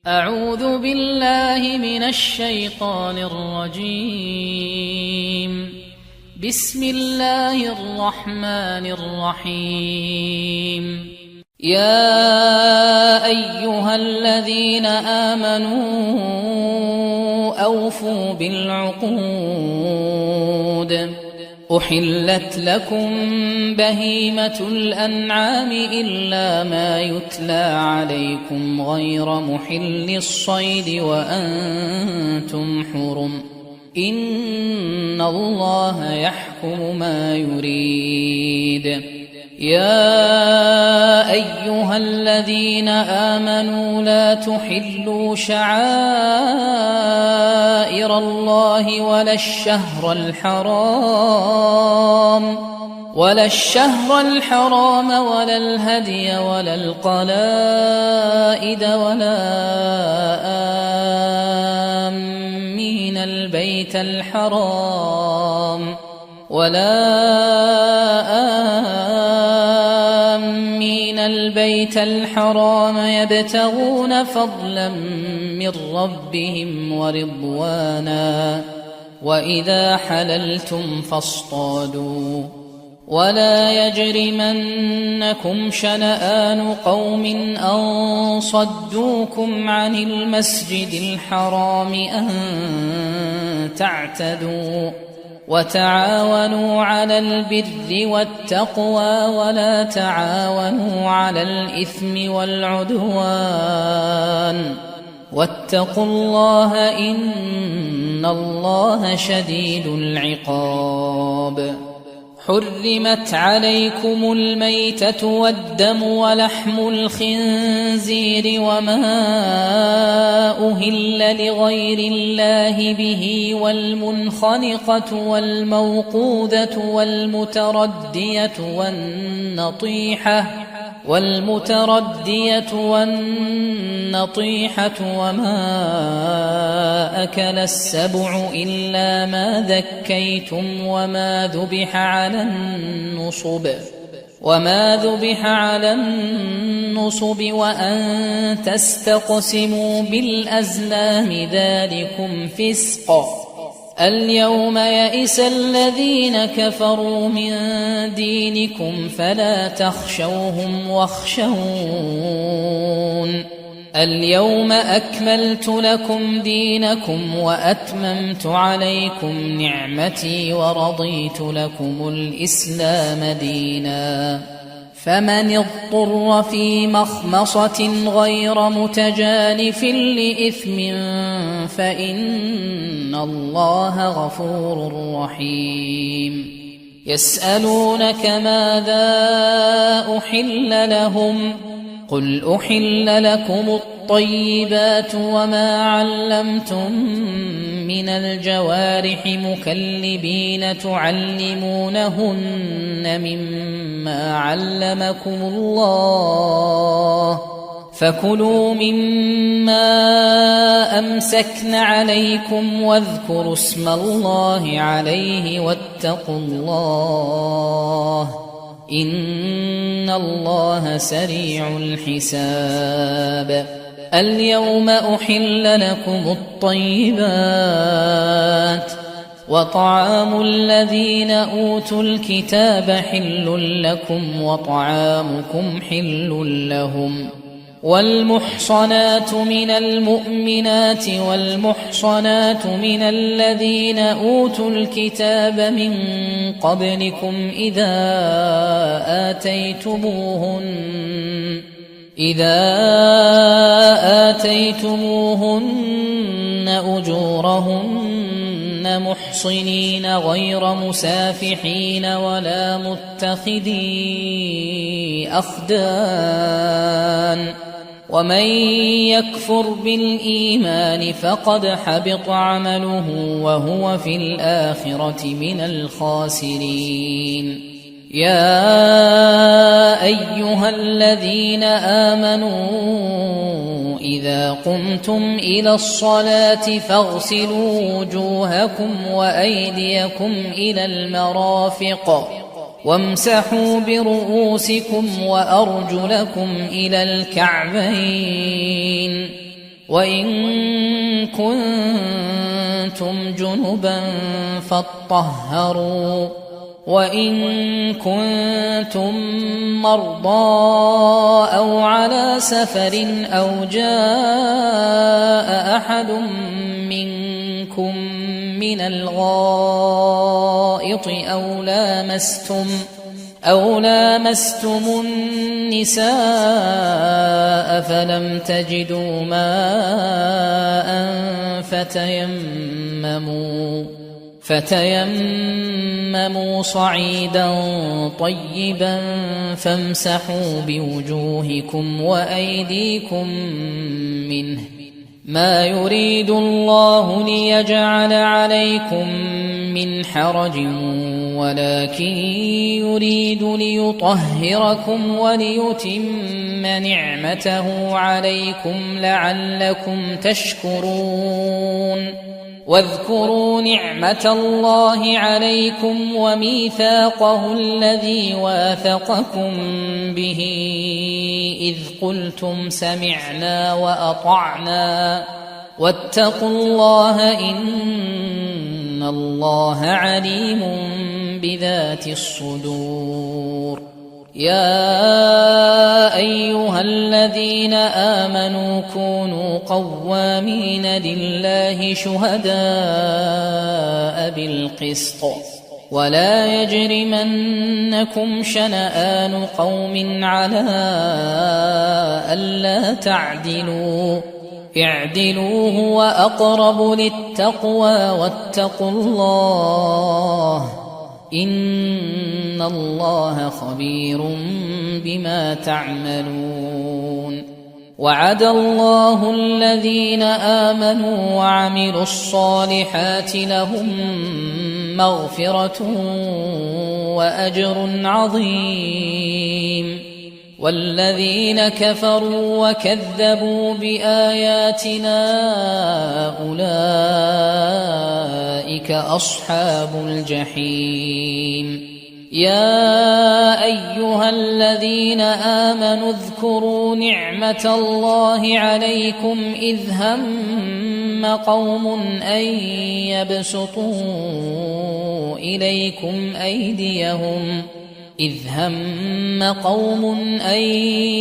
أعوذ بالله من الشيطان الرجيم. بسم الله الرحمن الرحيم. يا أيها الذين آمنوا أوفوا بالعقود. أحلت لكم بهيمة الأنعام إلا ما يتلى عليكم غير محل الصيد وأنتم حرم. إن الله يحكم ما يريد. يا أيها الذين آمنوا لا تحلوا شعائر الله ولا الشهر الحرام ولا الهدي ولا القلائد ولا آمين البيت الحرام يبتغون فضلا من ربهم ورضوانا. وإذا حللتم فاصطادوا. ولا يجرمنكم شنآن قوم أن صدوكم عن المسجد الحرام أن تعتدوا. وتعاونوا على البر والتقوى ولا تعاونوا على الإثم والعدوان. واتقوا الله إن الله شديد العقاب. حرمت عليكم الميتة والدم ولحم الخنزير وما أهل لغير الله به والمنخنقة والموقوذة والمتردية والنطيحة وما أكل السبع إلا ما ذكيتم وما ذبح على النصب وأن تستقسموا بالأزلام ذلكم فسق. اليوم يئس الذين كفروا من دينكم فلا تخشوهم واخشون. اليوم أكملت لكم دينكم وأتممت عليكم نعمتي ورضيت لكم الإسلام دينا. فمن اضطر في مخمصة غير متجانف لإثم فإن الله غفور رحيم. يسألونك ماذا أحل لهم قل أحل لكم الطيبات وما علمتم من الجوارح مكلبين تعلمونهن مما علمكم الله فكلوا مما أمسكن عليكم واذكروا اسم الله عليه واتقوا الله إن الله سريع الحساب. اليوم أحل لكم الطيبات وطعام الذين أوتوا الكتاب حل لكم وطعامكم حل لهم. والمحصنات من المؤمنات والمحصنات من الذين أوتوا الكتاب من قبلكم إذا آتيتموهن أجورهن محصنين غير مسافحين ولا متخذي أخدان. ومن يكفر بالإيمان فقد حبط عمله وهو في الآخرة من الخاسرين. يا أيها الذين آمنوا إذا قمتم إلى الصلاة فاغسلوا وجوهكم وأيديكم إلى المرافق وامسحوا برؤوسكم وأرجلكم إلى الكعبين وإن كنتم جنبا فاطهروا وإن كنتم مرضى أو على سفر أو جاء أحد منكم من الغائط أو لامستم النساء فلم تجدوا ماء فتيمموا صعيدا طيبا فامسحوا بوجوهكم وأيديكم منه ما يريد الله ليجعل عليكم من حرج ولكن يريد ليطهركم وليتم نعمته عليكم لعلكم تشكرون واذكروا نعمة الله عليكم وميثاقه الذي واثقكم به إذ قلتم سمعنا وأطعنا واتقوا الله إن الله عليم بذات الصدور يا أيها الذين آمنوا كونوا قوامين لله شهداء بالقسط ولا يجرمنكم شنآن قوم على ألا تعدلوا اعدلوا هو أقرب للتقوى واتقوا الله إن الله خبير بما تعملون وعد الله الذين آمنوا وعملوا الصالحات لهم مغفرة وأجر عظيم والذين كفروا وكذبوا بآياتنا أولئك أصحاب الجحيم يا أيها الذين آمنوا اذكروا نعمة الله عليكم إذ هم قوم أن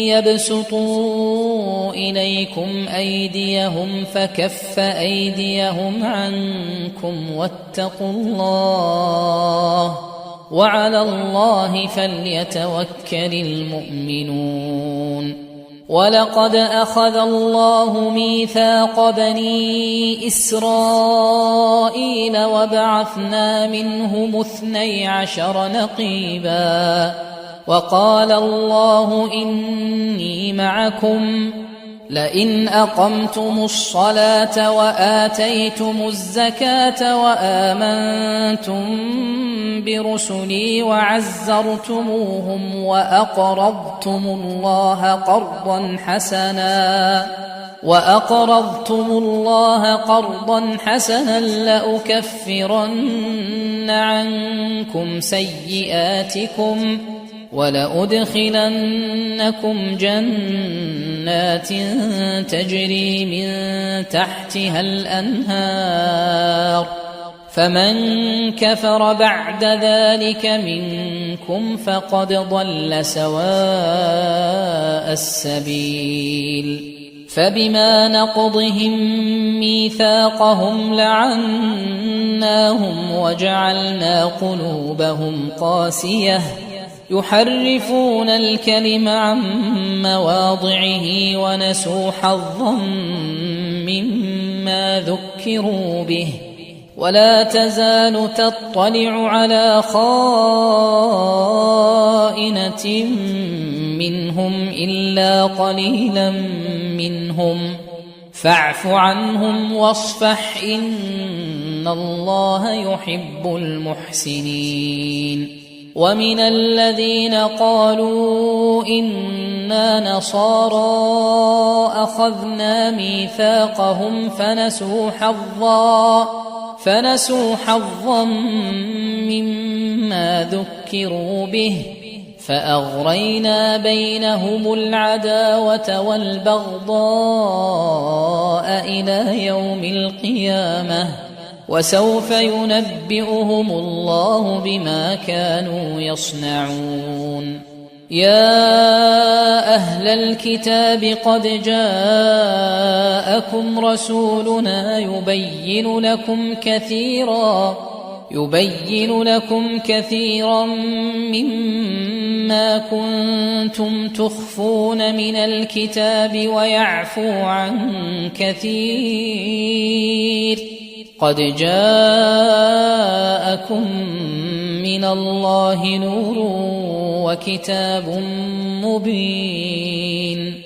يبسطوا إليكم أيديهم فكف أيديهم عنكم واتقوا الله وعلى الله فليتوكل المؤمنون ولقد أخذ الله ميثاق بني إسرائيل وبعثنا منهم 12 نقيبا وقال الله إني معكم لئن أقمتم الصلاة وآتيتم الزكاة وآمنتم برسلي وعزرتموهم وأقرضتم الله قرضا حسنا لأكفرن عنكم سيئاتكم ولأدخلنكم جنات تجري من تحتها الأنهار فمن كفر بعد ذلك منكم فقد ضل سواء السبيل فبما نقضهم ميثاقهم لعناهم وجعلنا قلوبهم قاسية يحرفون الكلم عن مواضعه ونسوا حظا مما ذكروا به ولا تزال تطلع على خائنة منهم إلا قليلا منهم فاعف عنهم واصفح إن الله يحب المحسنين ومن الذين قالوا إنا نصارى أخذنا ميثاقهم فنسوا حظا مما ذكروا به فأغرينا بينهم العداوة والبغضاء إلى يوم القيامة وسوف ينبئهم الله بما كانوا يصنعون يا أهل الكتاب قد جاءكم رسولنا يبين لكم كثيرا مما كنتم تخفون من الكتاب ويعفو عن كثير قد جاءكم من الله نور وكتاب مبين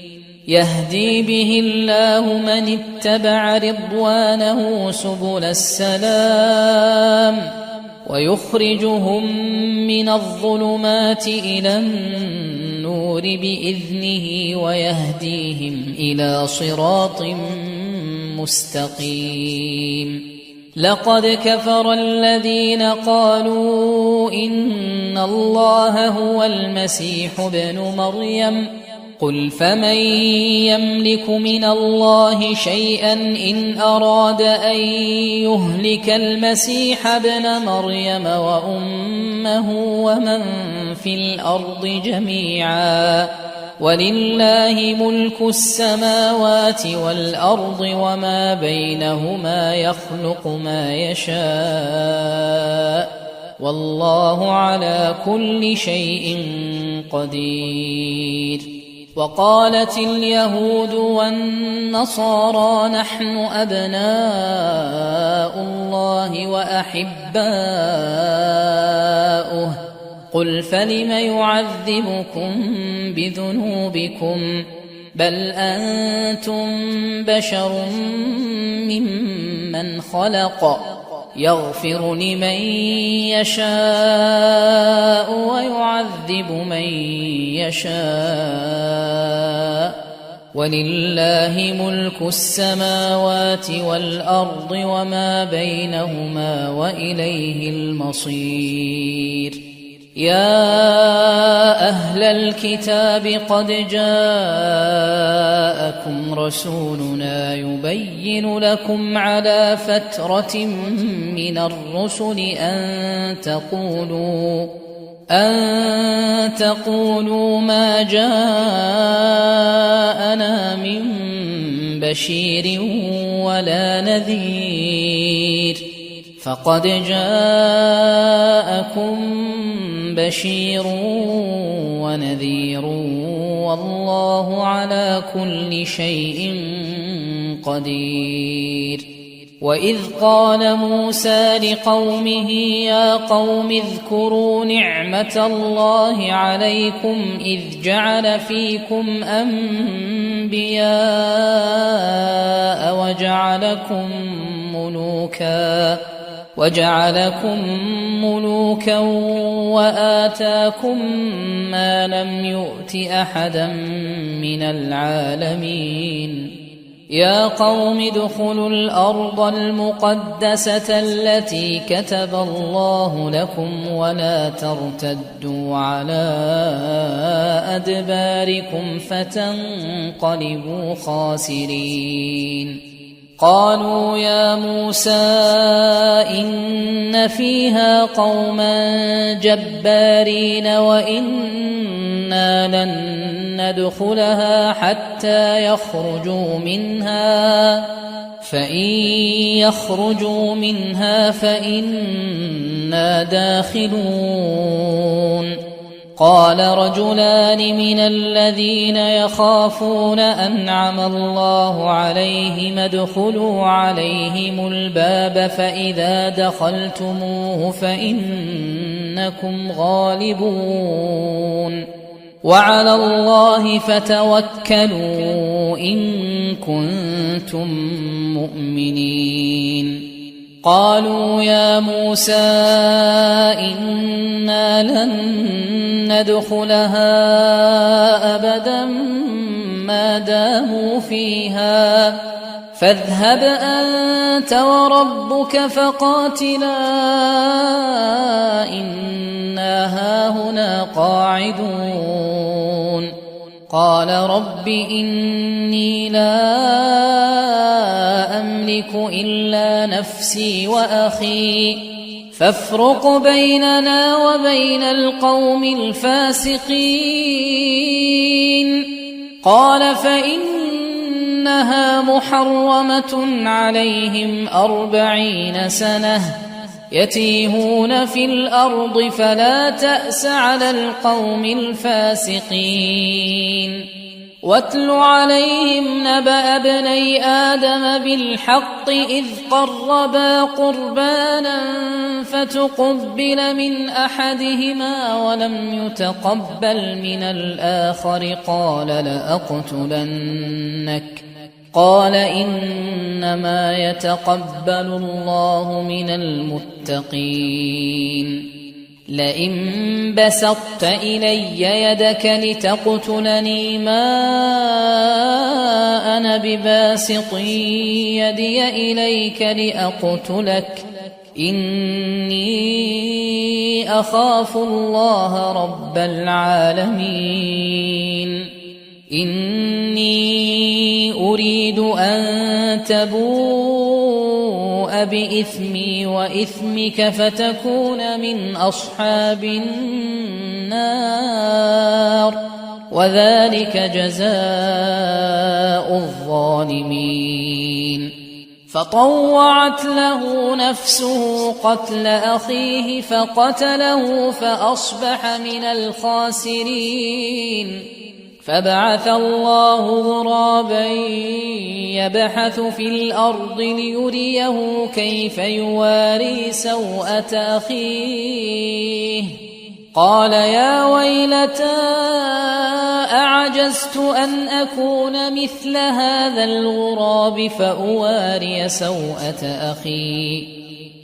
يهدي به الله من اتبع رضوانه سبل السلام ويخرجهم من الظلمات إلى النور بإذنه ويهديهم إلى صراط مستقيم لقد كفر الذين قالوا إن الله هو المسيح ابن مريم قل فمن يملك من الله شيئا إن أراد أن يهلك المسيح ابن مريم وأمه ومن في الأرض جميعا ولله ملك السماوات والأرض وما بينهما يخلق ما يشاء والله على كل شيء قدير وقالت اليهود والنصارى نحن أبناء الله وأحباؤه قل فلم يعذبكم بذنوبكم بل أنتم بشر ممن خلق يغفر لمن يشاء ويعذب من يشاء ولله ملك السماوات والأرض وما بينهما وإليه المصير يا أهل الكتاب قد جاءكم رسولنا يبين لكم على فترة من الرسل أن تقولوا ما جاءنا من بشير ولا نذير فقد جاءكم بشير ونذير والله على كل شيء قدير وإذ قال موسى لقومه يا قوم اذكروا نعمة الله عليكم إذ جعل فيكم أنبياء وجعلكم ملوكا وآتاكم ما لم يؤت أحدا من العالمين يا قوم ادخلوا الأرض المقدسة التي كتب الله لكم ولا ترتدوا على أدباركم فتنقلبوا خاسرين قالوا يا موسى إن فيها قوما جبارين وإنا لن ندخلها حتى يخرجوا منها فإن يخرجوا منها فإنا داخلون قال رجلان من الذين يخافون أنعم الله عليهم ادخلوا عليهم الباب فإذا دخلتموه فإنكم غالبون وعلى الله فتوكلوا إن كنتم مؤمنين قالوا يا موسى إنا لن ندخلها أبدا ما داموا فيها فاذهب أنت وربك فقاتلا إنا هاهنا قاعدون موعدون قال رب إني لا أملك إلا نفسي وأخي فافرق بيننا وبين القوم الفاسقين قال فإنها محرمة عليهم 40 سنة يتيهون في الأرض فلا تأس على القوم الفاسقين واتل عليهم نبأ ابني آدم بالحق إذ قربا قربانا فتقبل من أحدهما ولم يتقبل من الآخر قال لأقتلنك قال إنما يتقبل الله من المتقين لئن بسطت إلي يدك لتقتلني ما أنا بباسط يدي إليك لأقتلك إني أخاف الله رب العالمين إني أريد أن تبوء بإثمي وإثمك فتكون من أصحاب النار وذلك جزاء الظالمين فطوعت له نفسه قتل أخيه فقتله فأصبح من الخاسرين فبعث الله غرابا يبحث في الأرض ليريه كيف يواري سوءة أخيه قال يا ويلتى أعجزت أن أكون مثل هذا الغراب فأواري سوءة أخي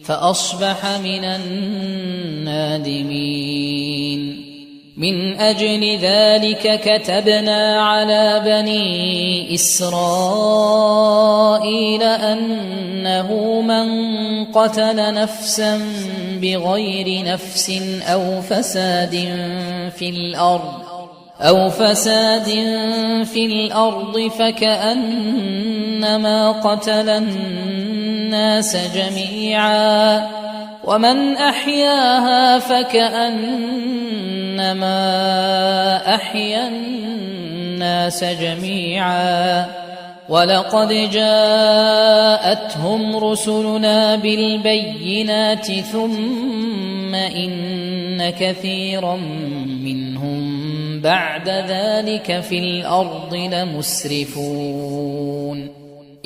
فأصبح من النادمين من أجل ذلك كتبنا على بني إسرائيل أنه من قتل نفسا بغير نفس أو فساد في الأرض فكأنما قتل الناس جميعا ومن أحياها فكأنما أحيا الناس جميعا ولقد جاءتهم رسلنا بالبينات ثم إن كثيرا منهم بعد ذلك في الأرض لمسرفون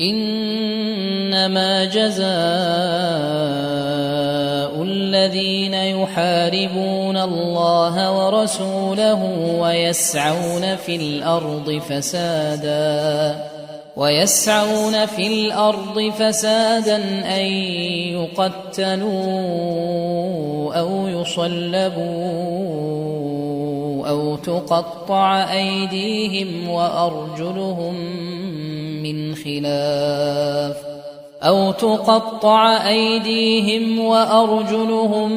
إنما جزاء الذين يحاربون الله ورسوله ويسعون في الأرض فسادا أن يقتلوا أو يصلبوا أو تقطع أيديهم وأرجلهم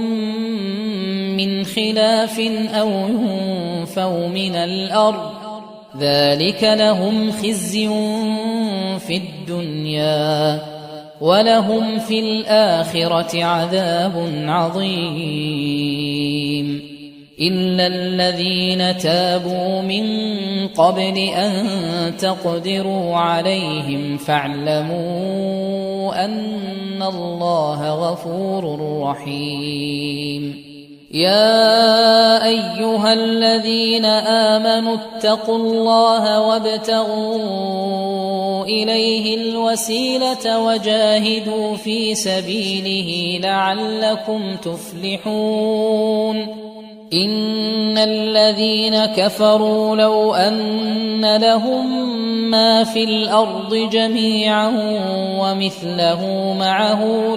من خلاف أو ينفوا من الأرض ذلك لهم خزي في الدنيا ولهم في الآخرة عذاب عظيم إلا الذين تابوا من قبل أن تقدروا عليهم فاعلموا أن الله غفور رحيم يا أيها الذين آمنوا اتقوا الله وابتغوا إليه الوسيلة وجاهدوا في سبيله لعلكم تفلحون إن الذين كفروا لو أن لهم ما في الأرض جميعا ومثله معه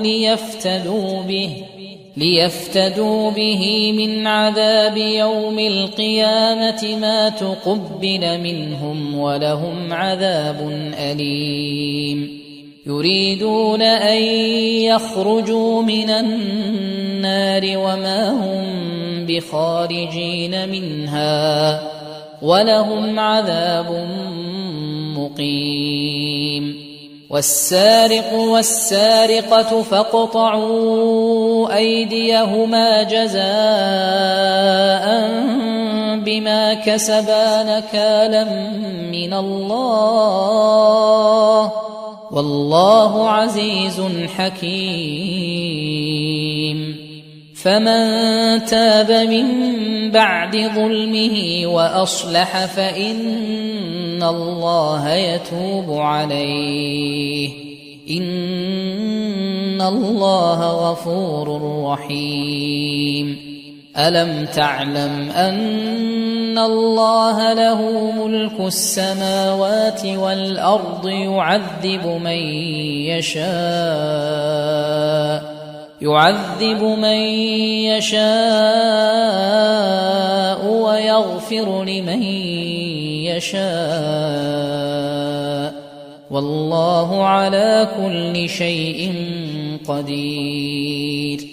ليفتدوا به من عذاب يوم القيامة ما تقبل منهم ولهم عذاب أليم يريدون أن يخرجوا من النار وما هم بخارجين منها ولهم عذاب مقيم والسارق والسارقة فاقطعوا أيديهما جزاء بما كسبا نكالا من الله والله عزيز حكيم فمن تاب من بعد ظلمه وأصلح فإن الله يتوب عليه إن الله غفور رحيم ألم تعلم أن الله له ملك السماوات والأرض يعذب من يشاء ويغفر لمن يشاء والله على كل شيء قدير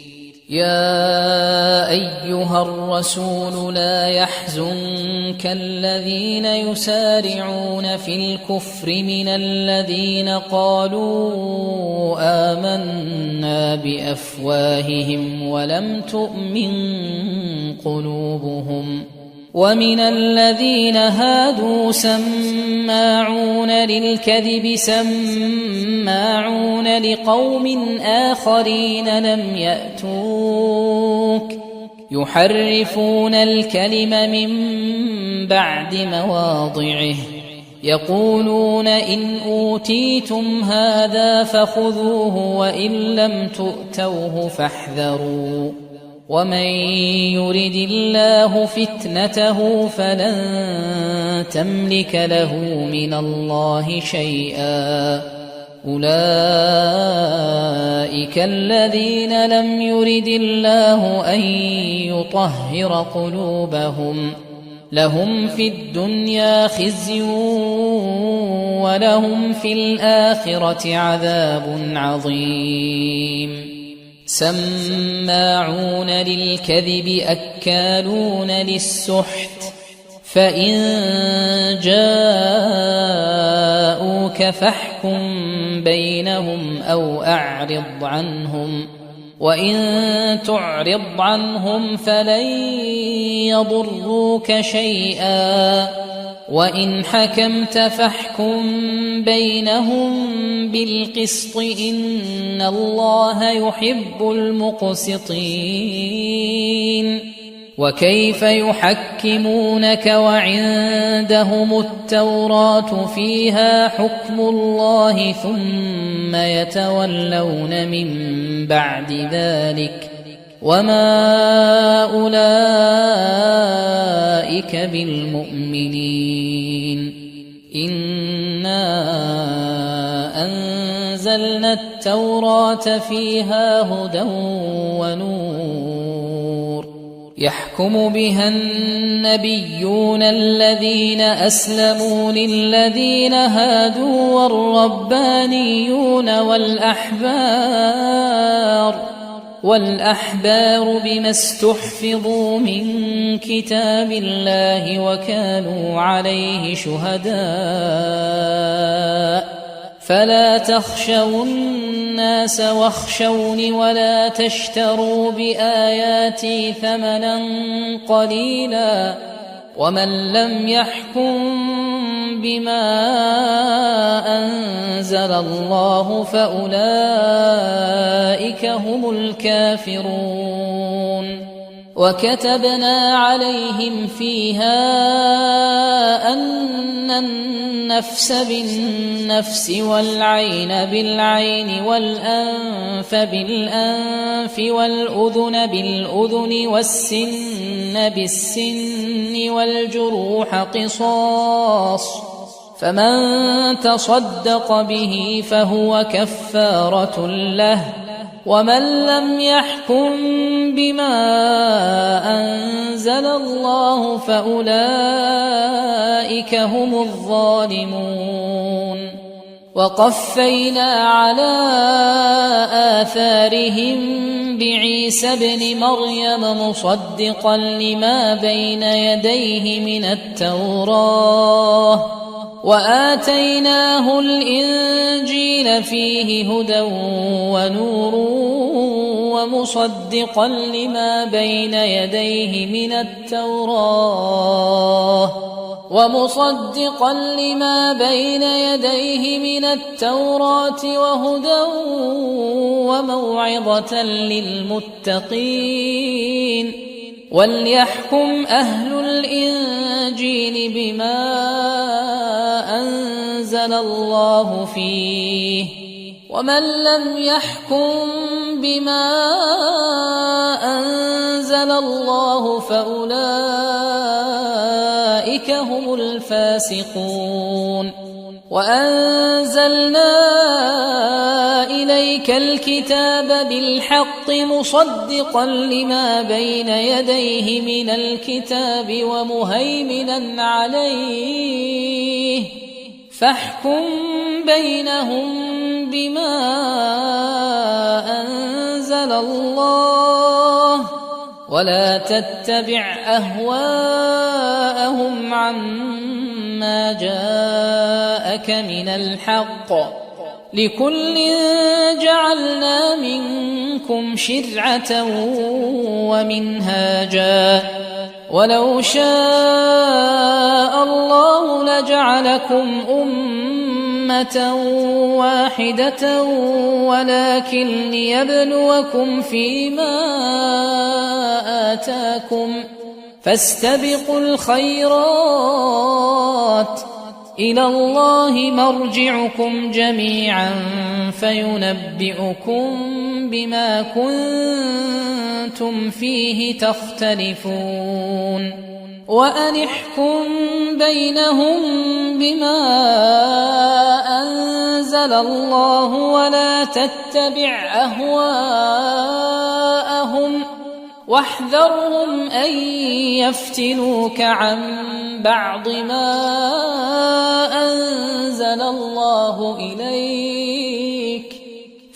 يا أيها الرسول لا يحزنك الذين يسارعون في الكفر من الذين قالوا آمنا بأفواههم ولم تؤمن قلوبهم ومن الذين هادوا سماعون للكذب سماعون لقوم آخرين لم يأتوك يحرفون الكلم من بعد مواضعه يقولون إن أوتيتم هذا فخذوه وإن لم تؤتوه فاحذروا ومن يرد الله فتنته فلن تملك له من الله شيئا أولئك الذين لم يرد الله أن يطهر قلوبهم لهم في الدنيا خزي ولهم في الآخرة عذاب عظيم سماعون للكذب أكالون للسحت فإن جاءوك فاحكم بينهم أو أعرض عنهم وإن تعرض عنهم فلن يضروك شيئا وإن حكمت فاحكم بينهم بالقسط إن الله يحب المقسطين وكيف يحكمونك وعندهم التوراة فيها حكم الله ثم يتولون من بعد ذلك وما أولئك بالمؤمنين إنا أنزلنا التوراة فيها هدى ونور يحكم بها النبيون الذين أسلموا للذين هادوا والربانيون والأحبار بما استحفظوا من كتاب الله وكانوا عليه شهداء فلا تخشوا الناس واخشوني ولا تشتروا بآياتي ثمنا قليلا ومن لم يحكم بما أنزل الله فأولئك هم الكافرون وكتبنا عليهم فيها أن النفس بالنفس والعين بالعين والأنف بالأنف والأذن بالأذن والسن بالسن والجروح قصاص فمن تصدق به فهو كفارة له ومن لم يحكم بما أنزل الله فأولئك هم الظالمون وقفينا على آثارهم بعيسى ابن مريم مصدقا لما بين يديه من التوراة وآتيناه الإنجيل فيه هدى ونور ومصدقا لما بين يديه من التوراة وهدى وموعظة للمتقين وليحكم أهل الإنجيل بما أنزل الله فيه ومن لم يحكم بما أنزل الله فأولئك هم الفاسقون وأنزلنا إليك الكتاب بالحق مصدقا لما بين يديه من الكتاب ومهيمنا عليه فاحكم بينهم بما أنزل الله ولا تتبع أهواءهم عما جاءك من الحق لكل جعلنا منكم شرعة ومنهاجا ولو شاء الله لجعلكم أمة واحدة ولكن ليبلوكم فيما آتاكم فاستبقوا الخيرات إلى الله مرجعكم جميعا فينبئكم بما كنتم فيه تختلفون وأن احكم بينهم بما أنزل الله ولا تتبع أهواءهم واحذرهم أن يفتنوك عن بعض ما أنزل الله إليك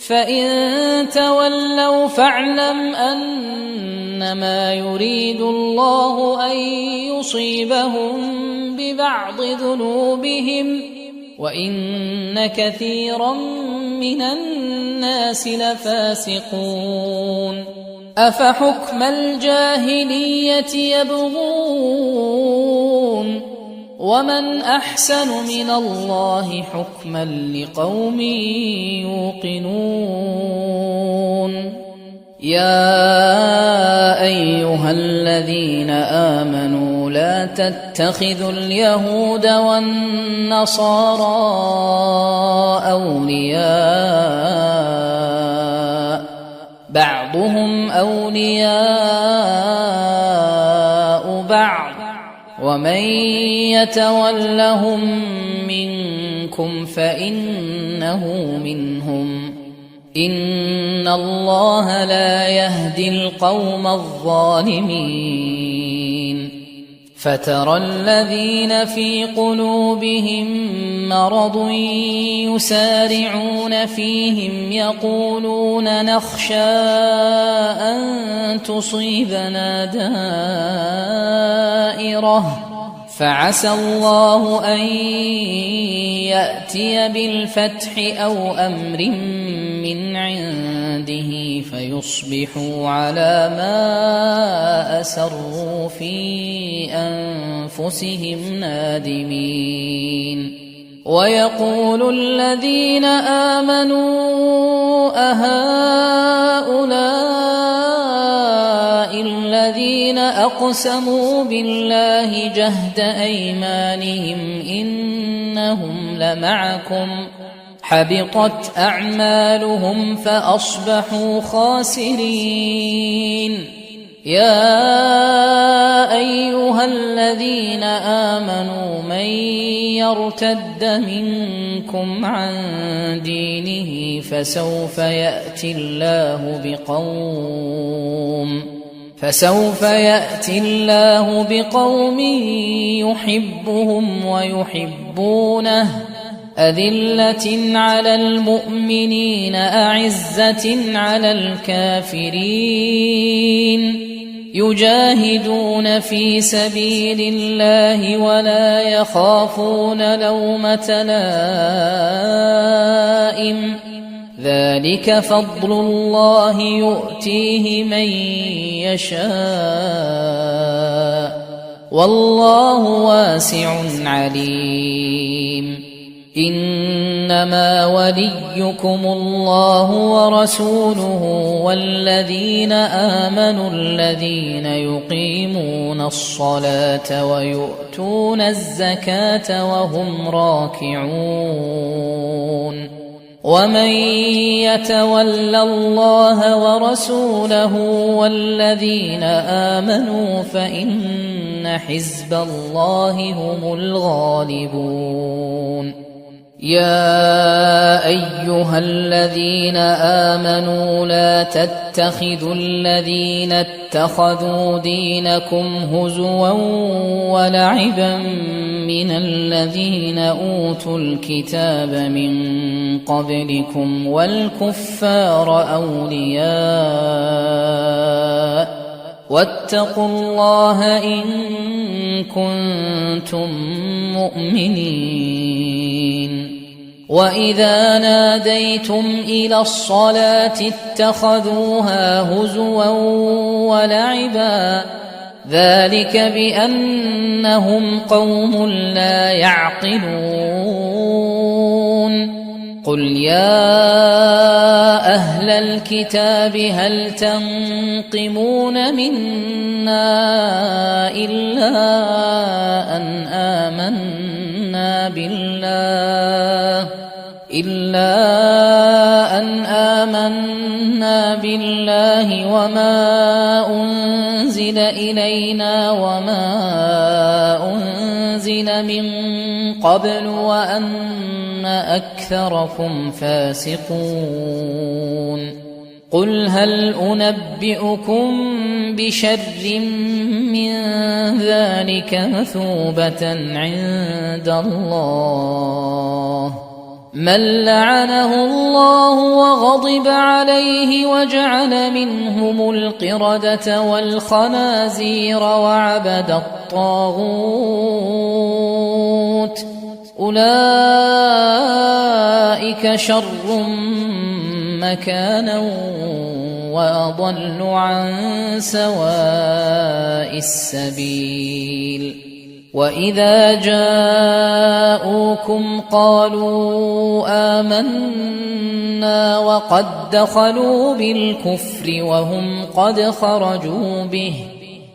فإن تولوا فاعلم أنما يريد الله أن يصيبهم ببعض ذنوبهم وإن كثيرا من الناس لفاسقون أفحكم الجاهلية يبغون ومن أحسن من الله حكما لقوم يوقنون يا أيها الذين آمنوا لا تتخذوا اليهود والنصارى أولياء بعضهم أولياء بعض ومن يتولهم منكم فإنه منهم إن الله لا يهدي القوم الظالمين فترى الذين في قلوبهم مرض يسارعون فيهم يقولون نخشى أن تصيبنا دائرة فعسى الله أن يأتي بالفتح أو أمر من عنده فيصبحوا على ما أسروا في أنفسهم نادمين ويقول الذين آمنوا أهؤلاء الذين أقسموا بالله جهد أيمانهم إنهم لمعكم حبطت أعمالهم فأصبحوا خاسرين يا أيها الذين آمنوا من يرتد منكم عن دينه فسوف يأتي الله بقوم يحبهم ويحبونه أذلة على المؤمنين أعزة على الكافرين يجاهدون في سبيل الله ولا يخافون لومة لائم ذلك فضل الله يؤتيه من يشاء والله واسع عليم إنما وليكم الله ورسوله والذين آمنوا الذين يقيمون الصلاة ويؤتون الزكاة وهم راكعون ومن يتول الله ورسوله والذين آمنوا فإن حزب الله هم الغالبون يا أيها الذين آمنوا لا تتخذوا الذين اتخذوا دينكم هزوا ولعبا من الذين أوتوا الكتاب من قبلكم والكفار أولياء واتقوا الله إن كنتم مؤمنين وإذا ناديتم إلى الصلاة اتخذوها هزوا ولعبا ذلك بأنهم قوم لا يعقلون قل يا أهل الكتاب هل تنقمون منا إلا أن آمنا بالله وما أنزل إلينا وما أنزل من قبل وأن أكثركم فاسقون قل هل أنبئكم بشر من ذلك مثوبة عند الله من لعنه الله وغضب عليه وجعل منهم القردة والخنازير وعبد الطاغوت أولئك شر مكانا وأضل عن سواء السبيل وإذا جاءوكم قالوا آمنا وقد دخلوا بالكفر وهم قد خرجوا به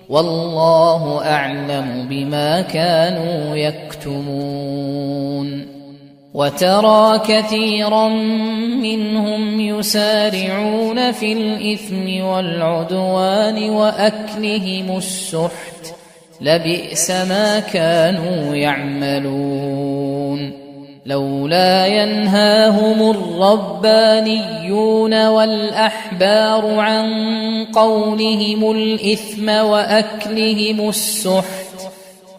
والله أعلم بما كانوا يكتمون وترى كثيرا منهم يسارعون في الإثم والعدوان وأكلهم السحت لبئس ما كانوا يعملون لولا ينهاهم الربانيون والأحبار عن قولهم الإثم وأكلهم السحت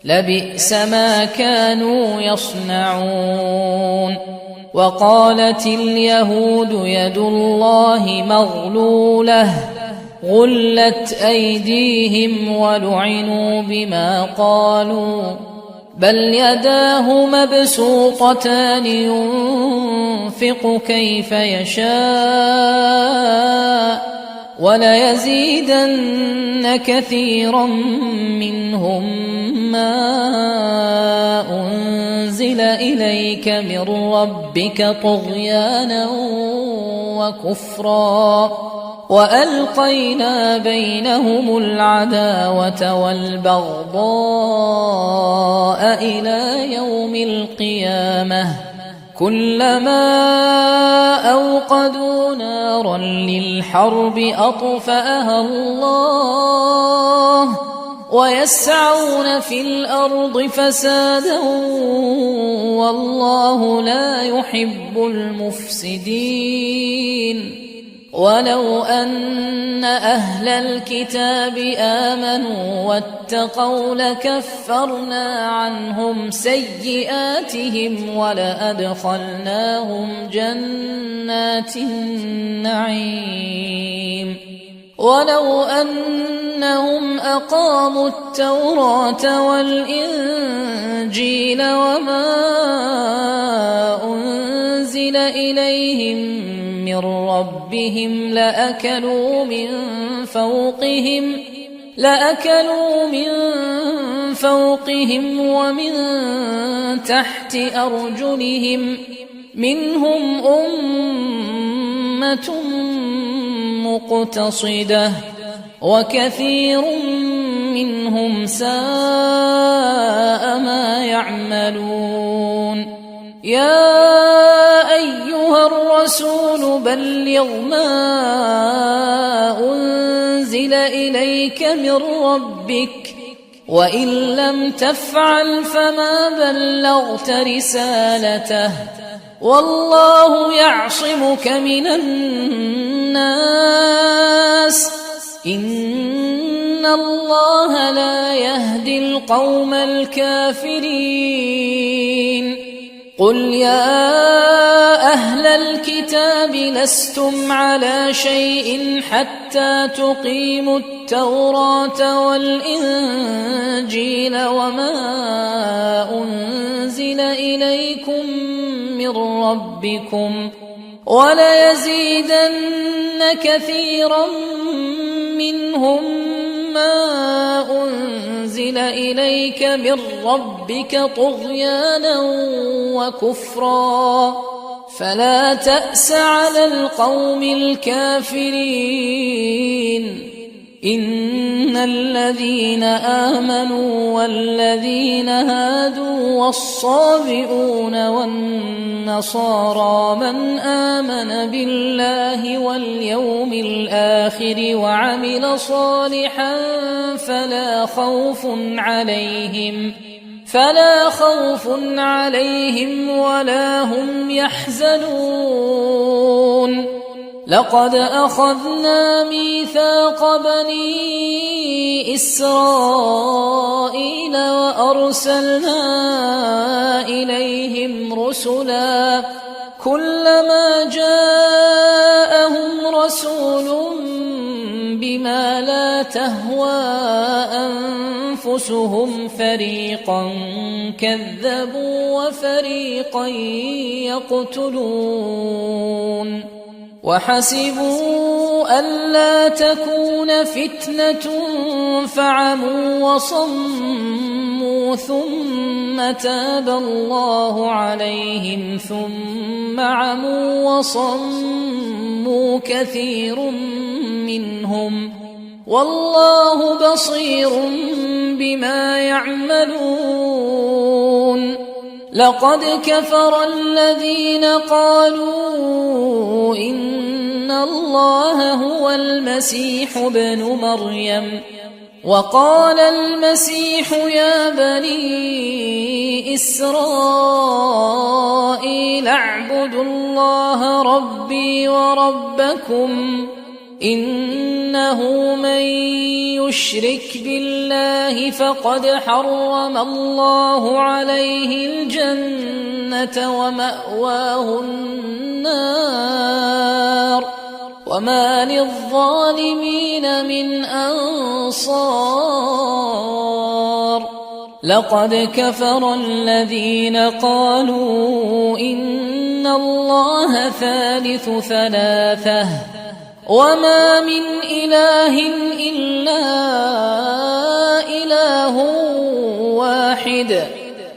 لبئس ما كانوا يصنعون وقالت اليهود يد الله مغلولة غلت أيديهم ولعنوا بما قالوا بل يداه مبسوطتان ينفق كيف يشاء وليزيدن كثيرا منهم ما أنزل إليك من ربك طغيانا وكفرا وألقينا بينهم العداوة والبغضاء إلى يوم القيامة كلما أوقدوا نارا للحرب أطفأها الله ويسعون في الأرض فسادا والله لا يحب المفسدين ولو أن أهل الكتاب آمنوا واتقوا لكفرنا عنهم سيئاتهم ولأدخلناهم جنات النعيم ولو أنهم أقاموا التوراة والإنجيل وما أنزل إليهم من ربهم لأكلوا من فوقهم ومن تحت أرجلهم منهم أمة مقتصدة وكثير منهم ساء ما يعملون يا أيها الرسول بلغ ما أنزل إليك من ربك وإن لم تفعل فما بلغت رسالته والله يعصمك من الناس إن الله لا يهدي القوم الكافرين قل يا أهل الكتاب لستم على شيء حتى تقيموا التوراة والإنجيل وما أنزل إليكم من ربكم وليزيدن كثيرا منهم ما أنزل إليك من ربك طغيانا وكفرا فلا تأس على القوم الكافرين إن الذين آمنوا والذين هادوا والصابئون والنصارى من آمن بالله واليوم الآخر وعمل صالحا فلا خوف عليهم ولا هم يحزنون لقد أخذنا ميثاق بني إسرائيل وأرسلنا إليهم رسلا كلما جاءهم رسول بما لا تهوى أنفسهم فريقا كذبوا وفريقا يقتلون وحسبوا ألا تكون فتنة فعموا وصموا ثم تاب الله عليهم ثم عموا وصموا كثير منهم والله بصير بما يعملون لقد كفر الذين قالوا إن الله هو المسيح ابن مريم وقال المسيح يا بني إسرائيل اعبدوا الله ربي وربكم إنه من يشرك بالله فقد حرم الله عليه الجنة ومأواه النار وما للظالمين من أنصار لقد كفر الذين قالوا إن الله ثالث ثلاثة وما من إله إلا إله واحد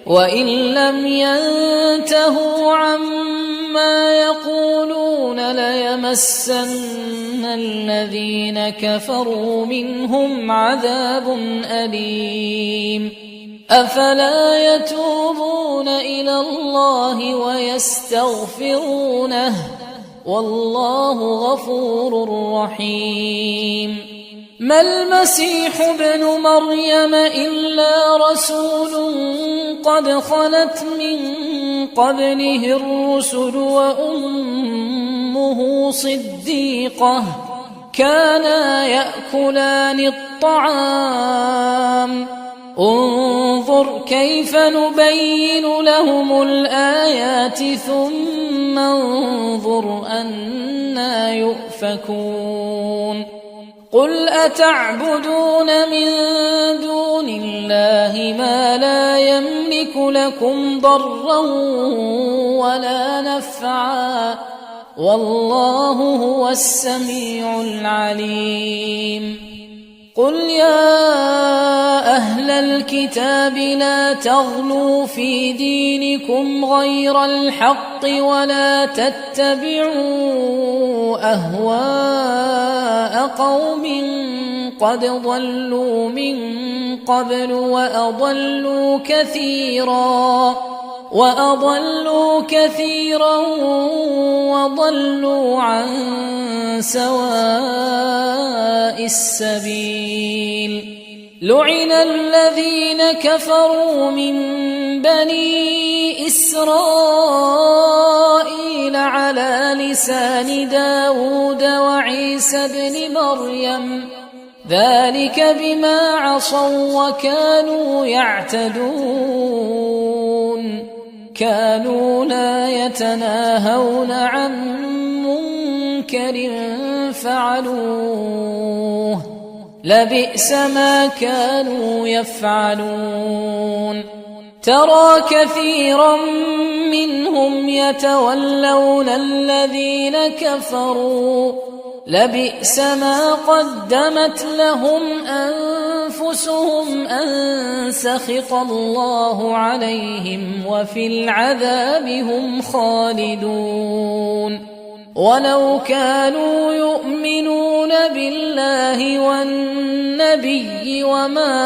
وإن لم ينتهوا عما يقولون ليمسن الذين كفروا منهم عذاب أليم أفلا يتوبون إلى الله ويستغفرونه والله غفور رحيم ما المسيح ابن مريم إلا رسول قد خلت من قبله الرسل وأمه وأمه صديقة كانا يأكلان الطعام انظر كيف نبين لهم الآيات ثم انظر أنى يؤفكون قل أتعبدون من دون الله ما لا يملك لكم ضرا ولا نفعا والله هو السميع العليم قل يا أهل الكتاب لا تغلوا في دينكم غير الحق ولا تتبعوا أهواء قوم قد ضلوا من قبل وأضلوا كثيرا وضلوا عن سواء السبيل لعن الذين كفروا من بني إسرائيل على لسان داود وعيسى بن مريم ذلك بما عصوا وكانوا يعتدون كانوا لا يتناهون عن منكر فعلوه لبئس ما كانوا يفعلون ترى كثيرا منهم يتولون الذين كفروا لبئس ما قدمت لهم أنفسهم أن سخط الله عليهم وفي العذاب هم خالدون ولو كانوا يؤمنون بالله والنبي وما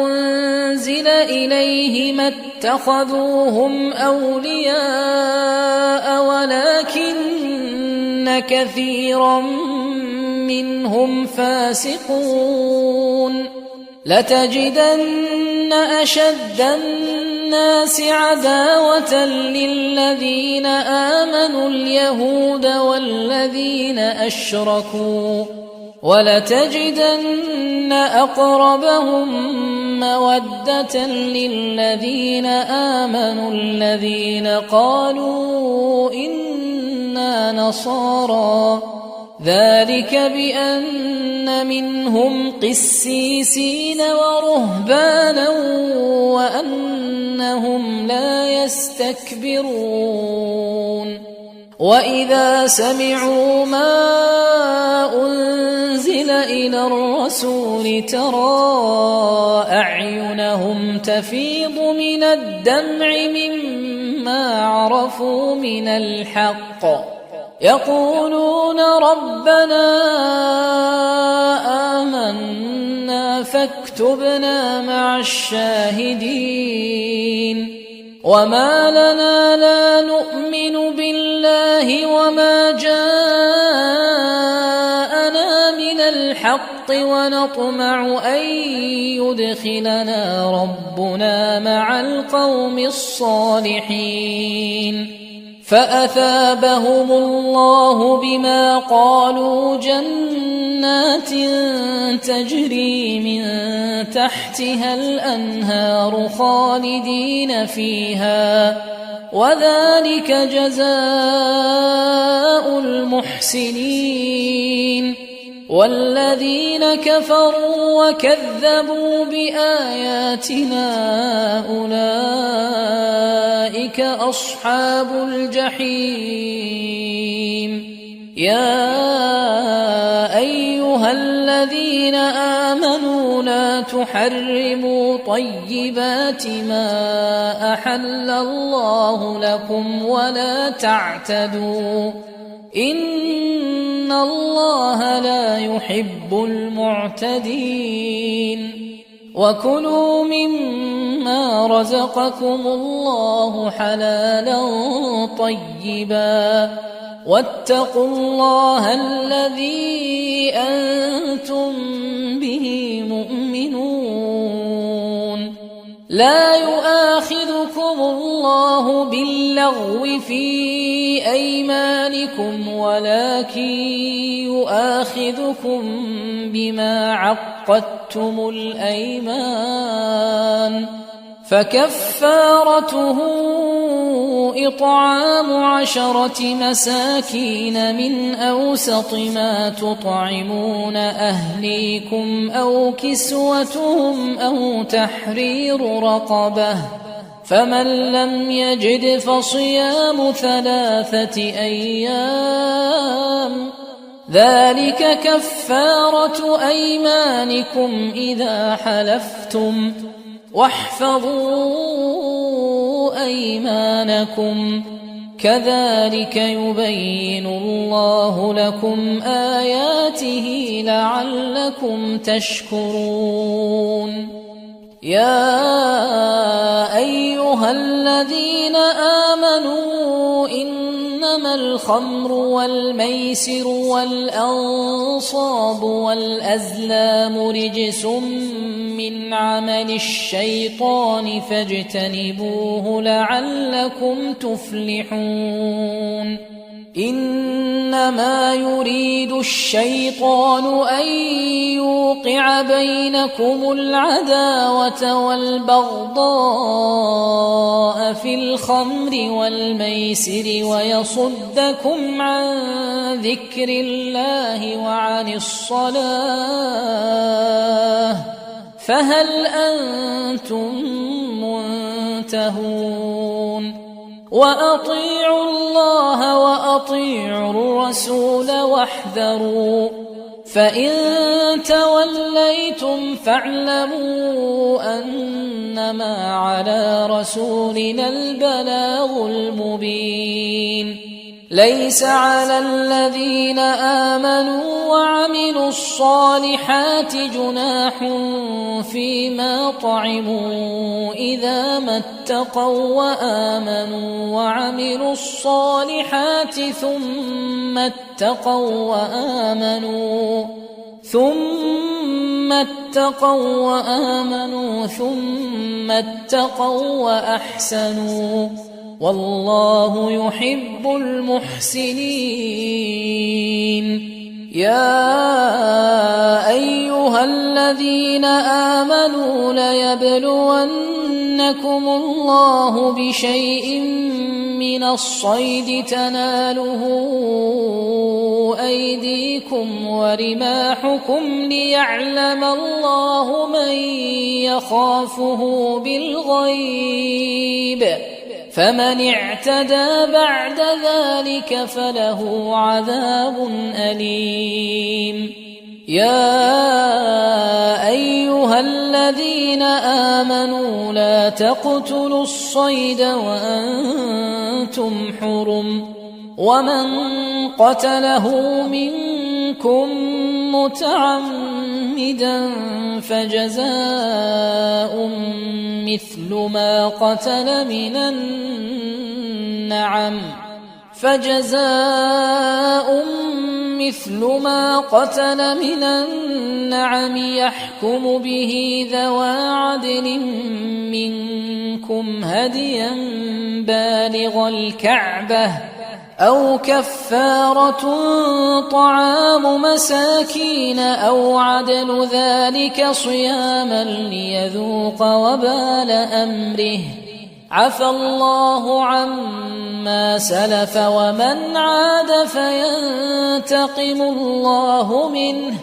أنزل إليه ما اتخذوهم أولياء ولكن كثيرا منهم فاسقون لتجدن أشد الناس عداوة للذين آمنوا اليهود والذين أشركوا ولتجدن أقربهم مودة للذين آمنوا الذين قالوا إنا نصارى ذلك بأن منهم قسيسين ورهبانا وأنهم لا يستكبرون وإذا سمعوا ما أنزل إلى الرسول ترى أعينهم تفيض من الدمع مما عرفوا من الحق يقولون ربنا آمنا فاكتبنا مع الشاهدين وما لنا لا نؤمن بالله وما جاءنا من الحق ونطمع أن يدخلنا ربنا مع القوم الصالحين فأثابهم الله بما قالوا جنات تجري من تحتها الأنهار خالدين فيها وذلك جزاء المحسنين والذين كفروا وكذبوا بآياتنا أولئك أصحاب الجحيم يا أيها الذين آمنوا لا تحرموا طيبات ما أحل الله لكم ولا تعتدوا إن الله لا يحب المعتدين وكلوا مما رزقكم الله حلالا طيبا واتقوا الله الذي أنتم به مؤمنون لا يؤاخذكم الله الله باللغو في أيمانكم ولكن يؤاخذكم بما عقدتم الأيمان فكفارته إطعام 10 مساكين من أوسط ما تطعمون أهليكم أو كسوتهم أو تحرير رقبة فمن لم يجد فصيام 3 أيام ذلك كفارة أيمانكم إذا حلفتم واحفظوا أيمانكم كذلك يبين الله لكم آياته لعلكم تشكرون يا أيها الذين آمنوا إنما الخمر والميسر والأنصاب والأزلام رجس من عمل الشيطان فاجتنبوه لعلكم تفلحون إنما يريد الشيطان أن يوقع بينكم العداوة والبغضاء في الخمر والميسر ويصدكم عن ذكر الله وعن الصلاة فهل أنتم منتهون وأطيعوا الله وأطيعوا الرسول واحذروا فإن توليتم فاعلموا أنما على رسولنا البلاغ المبين ليس على الذين آمنوا وعملوا الصالحات جناح فيما طعموا إذا ما اتقوا وآمنوا وعملوا الصالحات ثم اتقوا وآمنوا ثم اتقوا وأحسنوا والله يحب المحسنين يا أيها الذين آمنوا ليبلونكم الله بشيء من الصيد تناله أيديكم ورماحكم ليعلم الله من يخافه بالغيب فمن اعتدى بعد ذلك فله عذاب أليم يا أيها الذين آمنوا لا تقتلوا الصيد وأنتم حرم ومن قتله منكم متعمدا فجزاء مثل ما قتل من النعم يحكم به ذوى عدل منكم هديا بالغ الكعبة أو كفارة طعام مساكين أو عدل ذلك صياما ليذوق وبال أمره عفى الله عما سلف ومن عاد فينتقم الله منه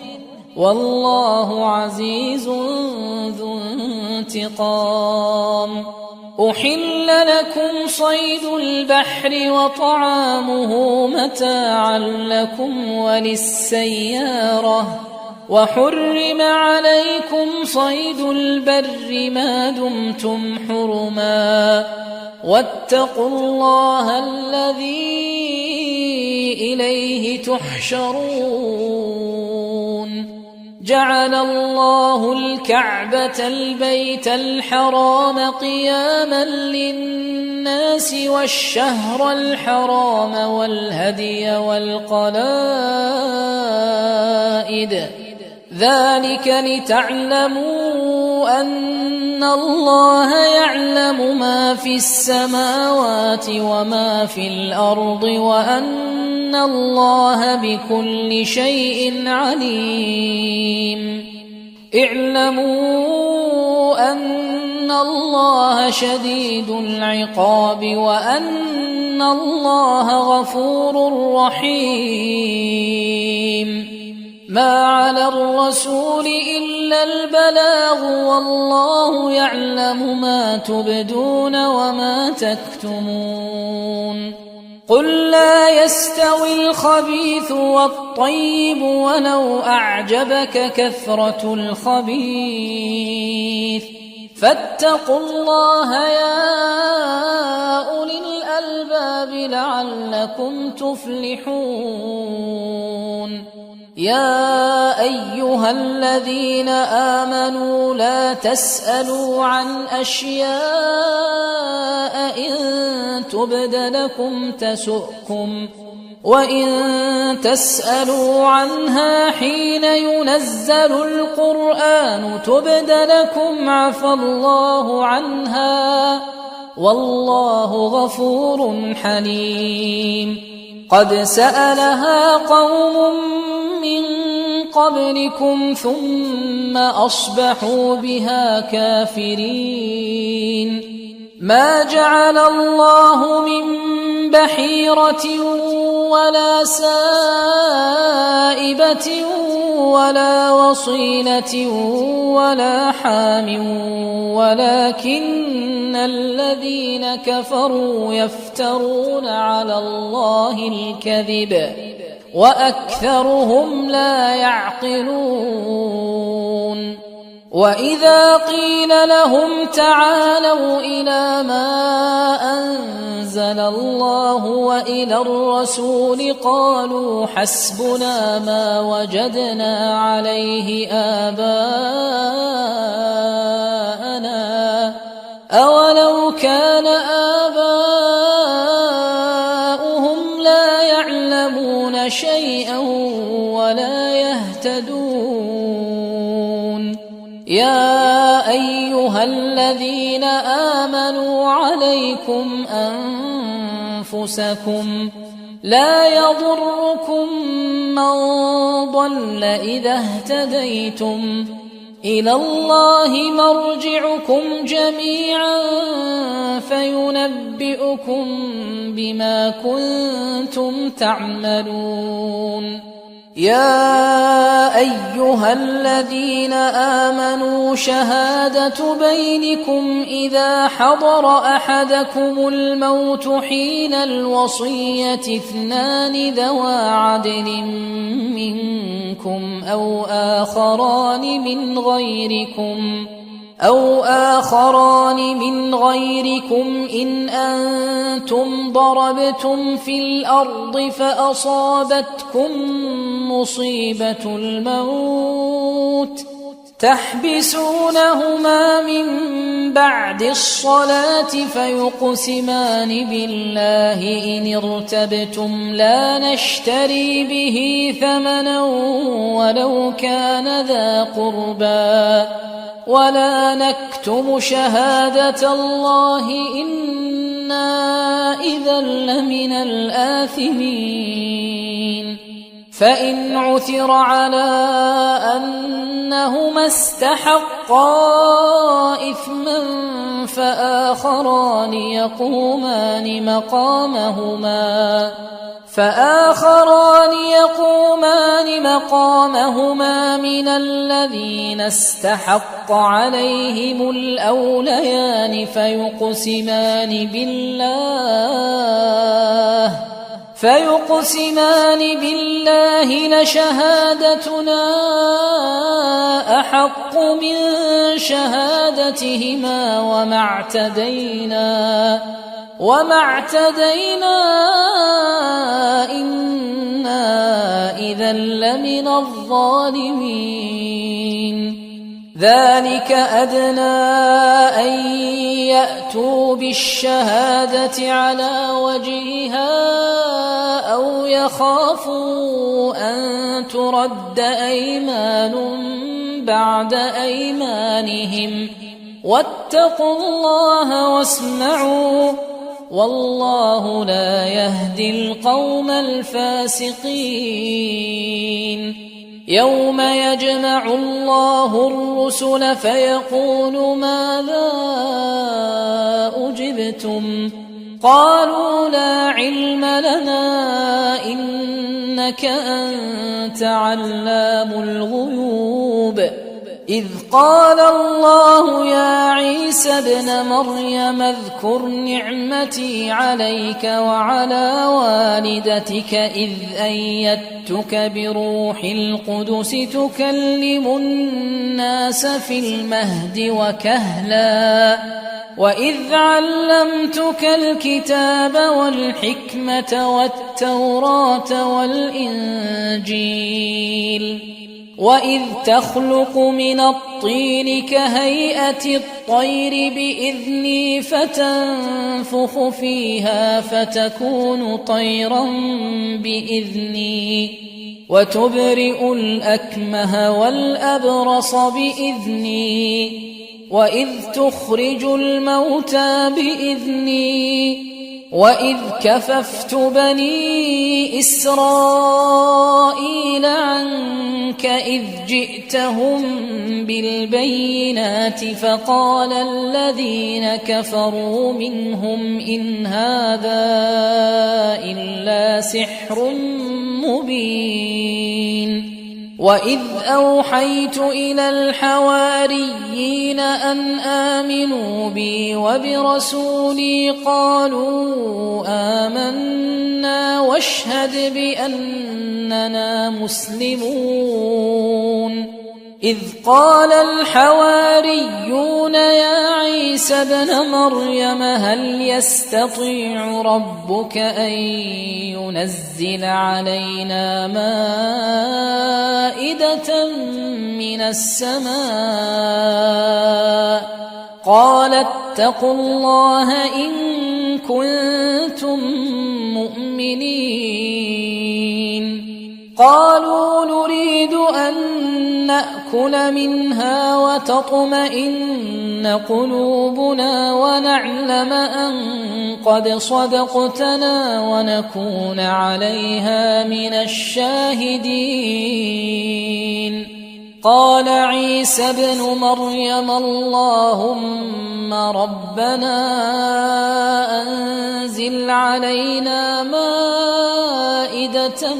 والله عزيز ذو انتقام أحل لكم صيد البحر وطعامه متاعا لكم وللسيارة وحرم عليكم صيد البر ما دمتم حرما واتقوا الله الذي إليه تحشرون جعل الله الكعبة البيت الحرام قياما للناس والشهر الحرام والهدي والقلائد ذلك لتعلموا أن الله يعلم ما في السماوات وما في الأرض وأن الله بكل شيء عليم. اعلموا أن الله شديد العقاب وأن الله غفور رحيم. ما على الرسول إلا البلاغ والله يعلم ما تبدون وما تكتمون. قل لا يستوي الخبيث والطيب ولو أعجبك كثرة الخبيث فاتقوا الله يا أولي الألباب لعلكم تفلحون. يا أيها الذين آمنوا لا تسألوا عن أشياء إن تبد لكم تسؤكم وإن تسألوا عنها حين ينزل القرآن تبد لكم عفى الله عنها والله غفور حليم. قد سألها قوم من قبلكم ثم أصبحوا بها كافرين. ما جعل الله من بحيرة ولا سائبة ولا وصيلة ولا حام ولكن الذين كفروا يفترون على الله الكذب وأكثرهم لا يعقلون. وإذا قيل لهم تعالوا إلى ما أنزل الله وإلى الرسول قالوا حسبنا ما وجدنا عليه آباءنا أولو كان آباؤهم لا يعلمون شيئا ولا يهتدون. يا أيها الذين آمنوا عليكم أنفسكم لا يضركم من ضل إذا اهتديتم إلى الله مرجعكم جميعا فينبئكم بما كنتم تعملون. يا أيها الذين آمنوا شهادة بينكم إذا حضر أحدكم الموت حين الوصية اثنان ذوى عدل منكم أو آخران من غيركم إن أنتم ضربتم في الأرض فأصابتكم مصيبة الموت تحبسونهما من بعد الصلاة فيقسمان بالله إن ارتبتم لا نشتري به ثمنا ولو كان ذا قربى ولا نكتم شهادة الله إنا إذا لمن الآثمين. فإن عثر على أنهما استحقا إثما فآخران يقومان مقامهما من الذين استحق عليهم الأوليان فيقسمان بالله لشهادتنا أحق من شهادتهما وما اعتدينا إنا إذا لمن الظالمين. ذلك أدنى أن يأتوا بالشهادة على وجهها أو يخافوا أن ترد أيمان بعد أيمانهم واتقوا الله واسمعوا والله لا يهدي القوم الفاسقين يوم يجمع الله الرسل فيقول ماذا أجبتم قالوا لا علم لنا إنك أنت علام الغيوب إذ قال الله يا عيسى ابن مريم اذكر نعمتي عليك وعلى والدتك إذ أيدتك بروح القدس تكلم الناس في المهد وكهلا وإذ علمتك الكتاب والحكمة والتوراة والإنجيل وإذ تخلق من الطين كهيئة الطير بإذني فتنفخ فيها فتكون طيرا بإذني وتبرئ الأكمه والأبرص بإذني وإذ تخرج الموتى بإذني وإذ كففت بني إسرائيل عنك إذ جئتهم بالبينات فقال الذين كفروا منهم إن هذا إلا سحر مبين وإذ أوحيت إلى الحواريين أن آمنوا بي وبرسولي قالوا آمنا واشهد بأننا مسلمون إذ قال الحواريون يا عيسى ابن مريم هل يستطيع ربك أن ينزل علينا مائدة من السماء قال اتقوا الله إن كنتم مؤمنين قالوا نريد أن نأكل منها وتطمئن قلوبنا ونعلم أن قد صدقتنا ونكون عليها من الشاهدين قال عيسى ابن مريم اللهم ربنا أنزل علينا مائدة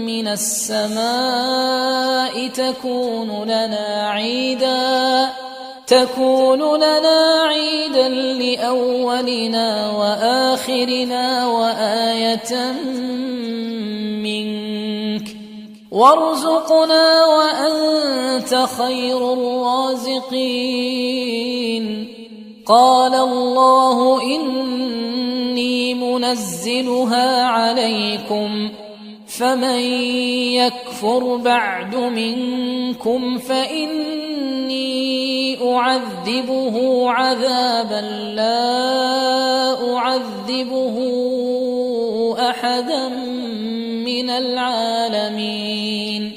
من السماء تكون لنا عيدا لأولنا وآخرنا وآية منك وارزقنا وأنت خير الرازقين قال الله إني منزلها عليكم فمن يكفر بعد منكم فإني أعذبه عذابا لا أعذبه أحدا من العالمين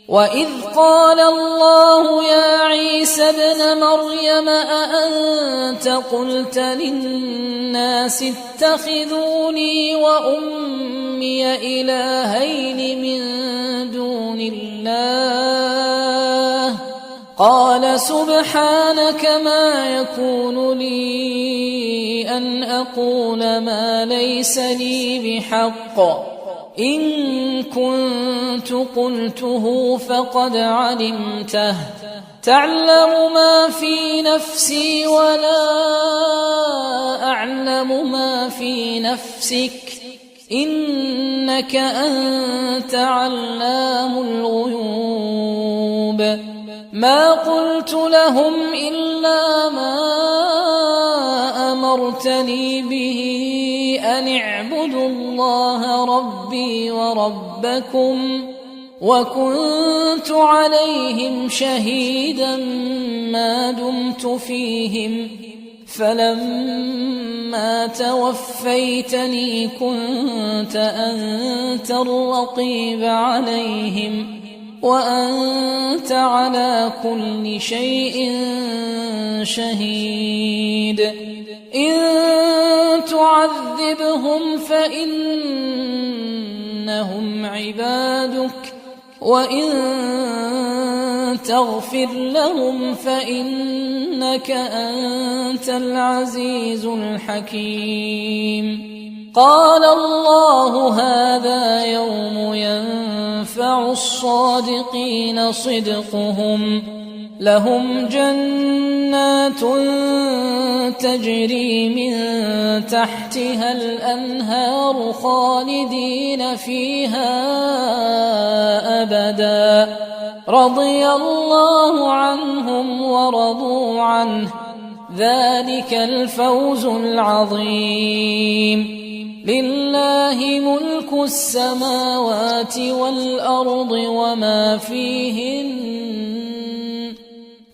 وإذ قال الله يا عيسى ابن مريم أأنت قلت للناس اتخذوني وأمي إلهين من دون الله قال سبحانك ما يكون لي أن أقول ما ليس لي بحق إن كنت قلته فقد علمته تعلم ما في نفسي ولا أعلم ما في نفسك إنك أنت علام الغيوب ما قلت لهم إلا ما أمرتني به أن اعبدوا الله ربي وربكم وكنت عليهم شهيدا ما دمت فيهم فلما توفيتني كنت أنت الرقيب عليهم وأنت على كل شيء شهيد إن تعذبهم فإنهم عبادك وإن تغفر لهم فإنك أنت العزيز الحكيم قال الله هذا يوم ينفع الصادقين صدقهم لهم جنات تجري من تحتها الأنهار خالدين فيها أبدا رضي الله عنهم ورضوا عنه ذلك الفوز العظيم لله ملك السماوات والأرض وما فيهن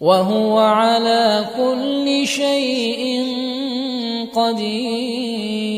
وهو على كل شيء قدير